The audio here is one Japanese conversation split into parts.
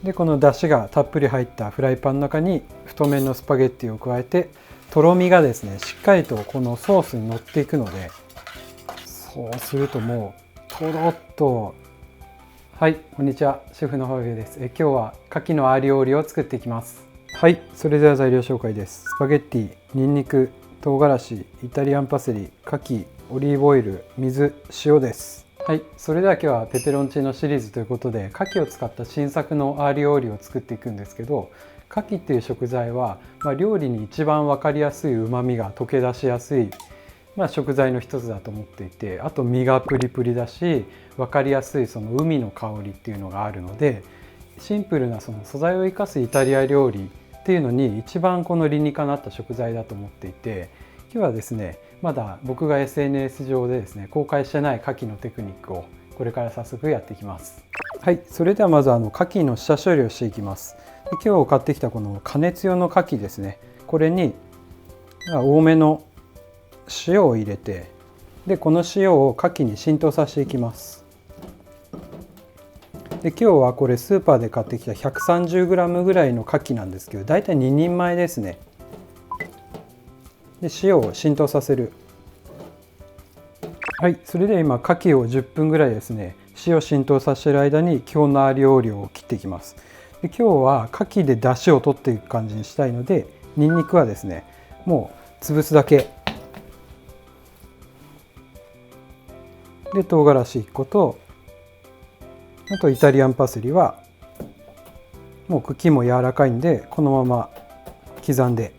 でこの出汁がたっぷり入ったフライパンの中に太麺のスパゲッティを加えて、とろみがですねしっかりとこのソースに乗っていくので、そうするともうとろっと。はい、こんにちは、シェフのファビオです。今日は牡蠣のアリオーリを作っていきます。はい、それでは材料紹介です。スパゲッティ、にんにく、唐辛子、イタリアンパセリ、牡蠣、オリーブオイル、水、塩です。はい、それでは今日はペペロンチーノシリーズということで牡蠣を使った新作のアリオーリを作っていくんですけど、牡蠣っていう食材は、料理に一番分かりやすい旨味が溶け出しやすい、食材の一つだと思っていて、あと身がプリプリだし分かりやすいその海の香りっていうのがあるので、シンプルなその素材を生かすイタリア料理っていうのに一番この理にかなった食材だと思っていて、今日はですねまだ僕が SNS 上でですね公開してない牡蠣のテクニックをこれから早速やっていきます。はい、それではまず牡蠣の下処理をしていきます。で今日買ってきたこの加熱用の牡蠣ですね、これに多めの塩を入れて、でこの塩を牡蠣に浸透させていきます。で今日はこれスーパーで買ってきた 130g ぐらいの牡蠣なんですけど、だいたい2人前ですね。で塩を浸透させる。はい、それで今牡蠣を10分ぐらいですね塩浸透させている間に今日のアリオーリを切っていきます。で今日は牡蠣で出汁を取っていく感じにしたいので、にんにくはですねもう潰すだけで、唐辛子1個と、あとイタリアンパセリはもう茎も柔らかいんでこのまま刻んで、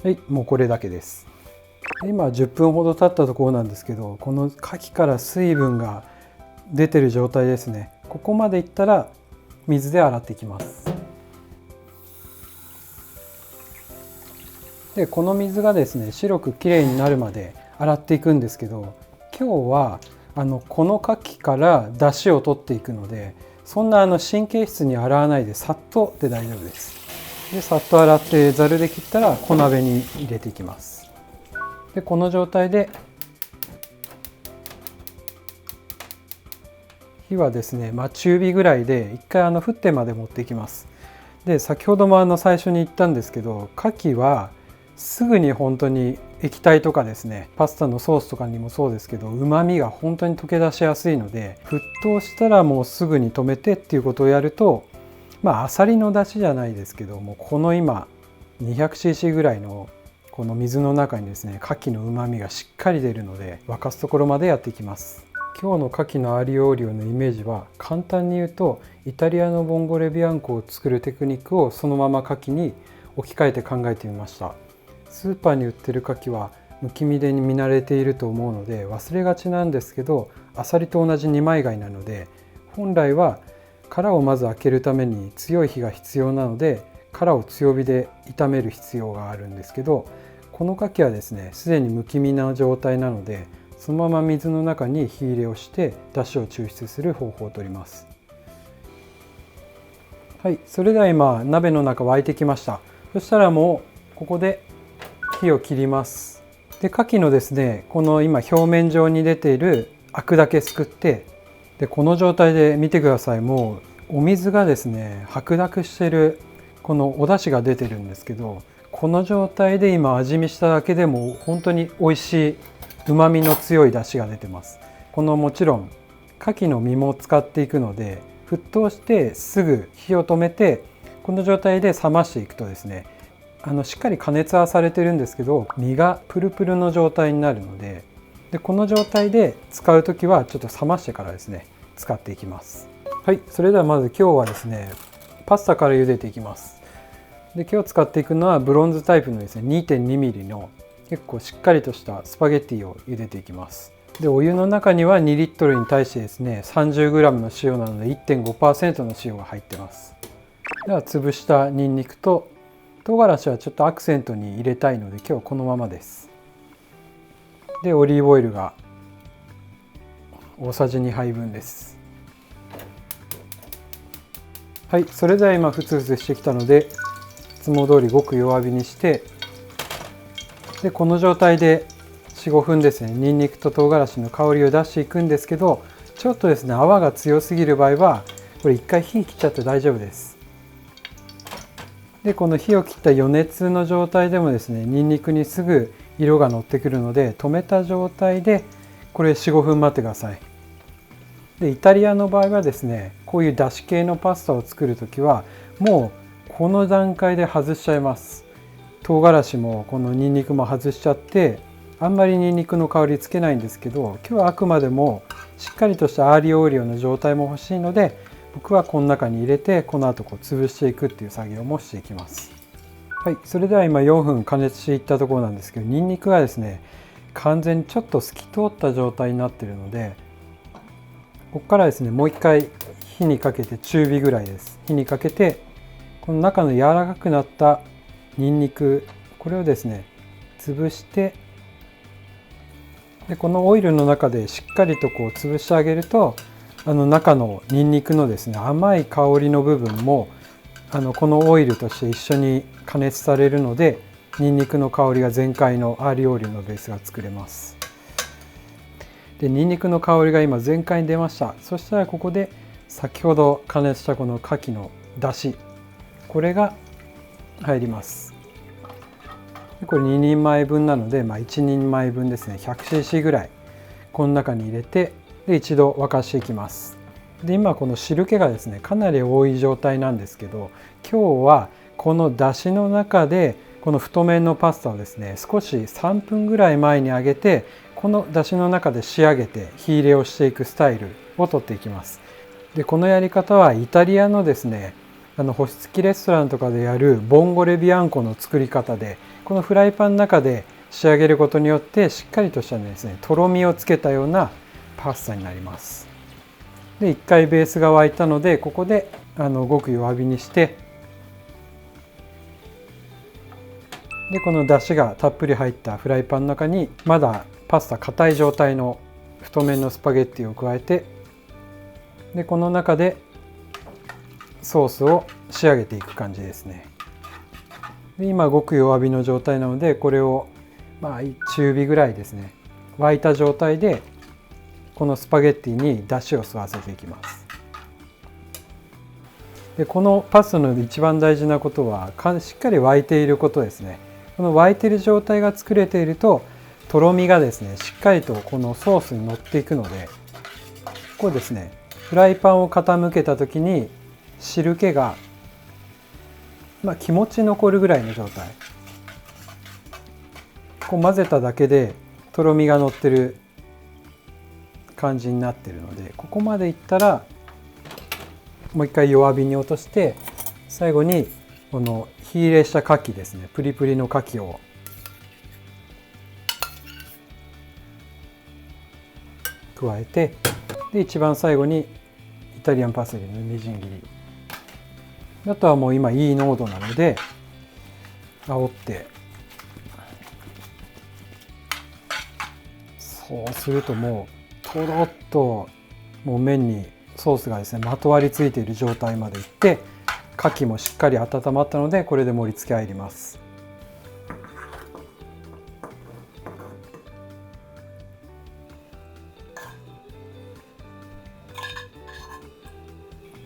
はい、もうこれだけです。今10分ほど経ったところなんですけど、この牡蠣から水分が出てる状態ですね。ここまでいったら水で洗っていきます。でこの水がですね白くきれいになるまで洗っていくんですけど、今日はこの牡蠣から出汁を取っていくので、そんな神経質に洗わないでさっとで大丈夫です。でさっと洗ってざるで切ったら小鍋に入れていきます。でこの状態で火はですね、中火ぐらいで一回沸点まで持っていきます。で先ほども最初に言ったんですけど、牡蠣はすぐに本当に液体とかですねパスタのソースとかにもそうですけど、旨味が本当に溶け出しやすいので、沸騰したらもうすぐに止めてっていうことをやると、あさりの出汁じゃないですけども、この今 200cc ぐらいのこの水の中にですね牡蠣の旨味がしっかり出るので、沸かすところまでやっていきます。今日の牡蠣のアリオーリオのイメージは簡単に言うと、イタリアのボンゴレビアンコを作るテクニックをそのまま牡蠣に置き換えて考えてみました。スーパーに売ってる牡蠣はむき身で見慣れていると思うので忘れがちなんですけど、アサリと同じ二枚貝なので、本来は殻をまず開けるために強い火が必要なので殻を強火で炒める必要があるんですけど、この牡蠣はですねすでにむき身な状態なので、そのまま水の中に火入れをして出汁を抽出する方法をとります。はい、それでは今鍋の中沸いてきました。そしたらもうここで火を切ります。で牡蠣のですねこの今表面上に出ているアクだけすくって、でこの状態で見てください。もうお水がですね白濁してるこのお出汁が出てるんですけど、この状態で今味見しただけでも本当に美味しい旨味の強い出汁が出てます。このもちろん牡蠣の身も使っていくので、沸騰してすぐ火を止めてこの状態で冷ましていくとですね、しっかり加熱はされてるんですけど身がプルプルの状態になるので、この状態で使う時はちょっと冷ましてからですね使っていきます。はい、それではまず今日はですねパスタから茹でていきます。で今日使っていくのはブロンズタイプのですね 2.2mm の結構しっかりとしたスパゲッティを茹でていきます。でお湯の中には2リットルに対してですね 30g の塩なので 1.5% の塩が入ってます。では潰したニンニクと唐辛子はちょっとアクセントに入れたいので今日はこのままです。でオリーブオイルが大さじ2杯分です。はい、それでは今ふつふつしてきたのでいつも通りごく弱火にして、でこの状態で 4,5 分ですねニンニクと唐辛子の香りを出していくんですけど、ちょっとですね泡が強すぎる場合はこれ一回火切っちゃって大丈夫です。でこの火を切った余熱の状態でもですねにんにくにすぐ色が乗ってくるので、止めた状態でこれ 4,5 分待ってください。でイタリアの場合はですねこういうだし系のパスタを作る時はもうこの段階で外しちゃいます。唐辛子もこのにんにくも外しちゃって、あんまりにんにくの香りつけないんですけど、今日はあくまでもしっかりとしたアーリオオリオの状態も欲しいので、僕はこの中に入れてこの後こう潰していくっていう作業もしていきます。はい、それでは今4分加熱していったところなんですけど、にんにくがですね完全にちょっと透き通った状態になっているので、ここからですねもう一回火にかけて、中火ぐらいです。火にかけてこの中の柔らかくなったにんにく、これをですね潰して、でこのオイルの中でしっかりとこう潰してあげると、中のにんにくのですね甘い香りの部分もこのオイルとして一緒に加熱されるので、にんにくの香りが全開のアーリオオリオのベースが作れます。でにんにくの香りが今全開に出ました。そしたらここで先ほど加熱したこの牡蠣のだし、これが入ります。これ2人前分なので、1人前分ですね、 100cc ぐらいこの中に入れて、で一度沸かしていきます。で今この汁気がですねかなり多い状態なんですけど、今日はこのだしの中でこの太麺のパスタをですね少し3分ぐらい前に上げて、このだしの中で仕上げて火入れをしていくスタイルをとっていきます。でこのやり方はイタリアのですね星付きレストランとかでやるボンゴレビアンコの作り方で、このフライパンの中で仕上げることによってしっかりとしたですねとろみをつけたようなパスタになります。で1回ベースが沸いたので、ここでごく弱火にして、でこの出汁がたっぷり入ったフライパンの中にまだパスタ硬い状態の太麺のスパゲッティを加えて、でこの中でソースを仕上げていく感じですね。で今ごく弱火の状態なので、これを中火ぐらいですね沸いた状態でこのスパゲッティに出汁を吸わせていきます。でこのパスタの一番大事なことはしっかり沸いていることですね。この沸いている状態が作れていると、とろみがですねしっかりとこのソースに乗っていくので、こうですねフライパンを傾けた時に汁気が気持ち残るぐらいの状態、こう混ぜただけでとろみが乗ってる感じになってるので、ここまでいったらもう一回弱火に落として、最後にこの火入れした牡蠣ですね、プリプリの牡蠣を加えて、で一番最後にイタリアンパセリのみじん切り、あとはもう今いい濃度なので煽って、そうするともうとろっともう麺にソースがですねまとわりついている状態までいって、牡蠣もしっかり温まったので、これで盛り付け入ります。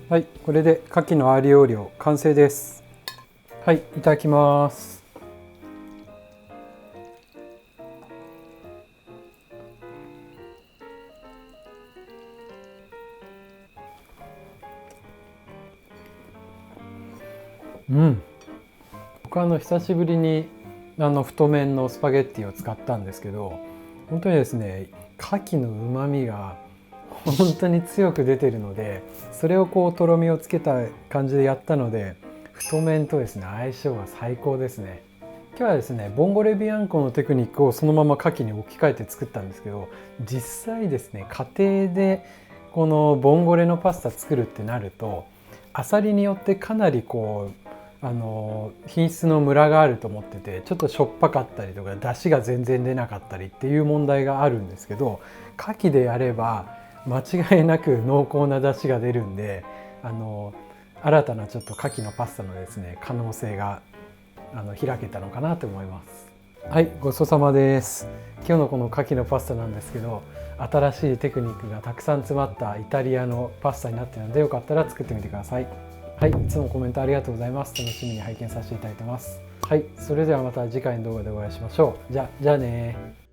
はい、これで牡蠣のアーリオオリオ完成です。はい、いただきます。僕は久しぶりに太麺のスパゲッティを使ったんですけど、本当にですね牡蠣の旨味が本当に強く出てるので、それをこうとろみをつけた感じでやったので、太麺とですね相性が最高ですね。今日はですねボンゴレビアンコのテクニックをそのまま牡蠣に置き換えて作ったんですけど、実際ですね家庭でこのボンゴレのパスタ作るってなると、あさりによってかなりこう品質のムラがあると思ってて、ちょっとしょっぱかったりとか出汁が全然出なかったりっていう問題があるんですけど、牡蠣でやれば間違いなく濃厚な出汁が出るんで、新たなちょっと牡蠣のパスタのですね可能性が開けたのかなと思います。はい、ごちそうさまです。今日のこの牡蠣のパスタなんですけど、新しいテクニックがたくさん詰まったイタリアのパスタになっているので、よかったら作ってみてください。はい、いつもコメントありがとうございます。楽しみに拝見させていただいてます。はい、それではまた次回の動画でお会いしましょう。じゃあね。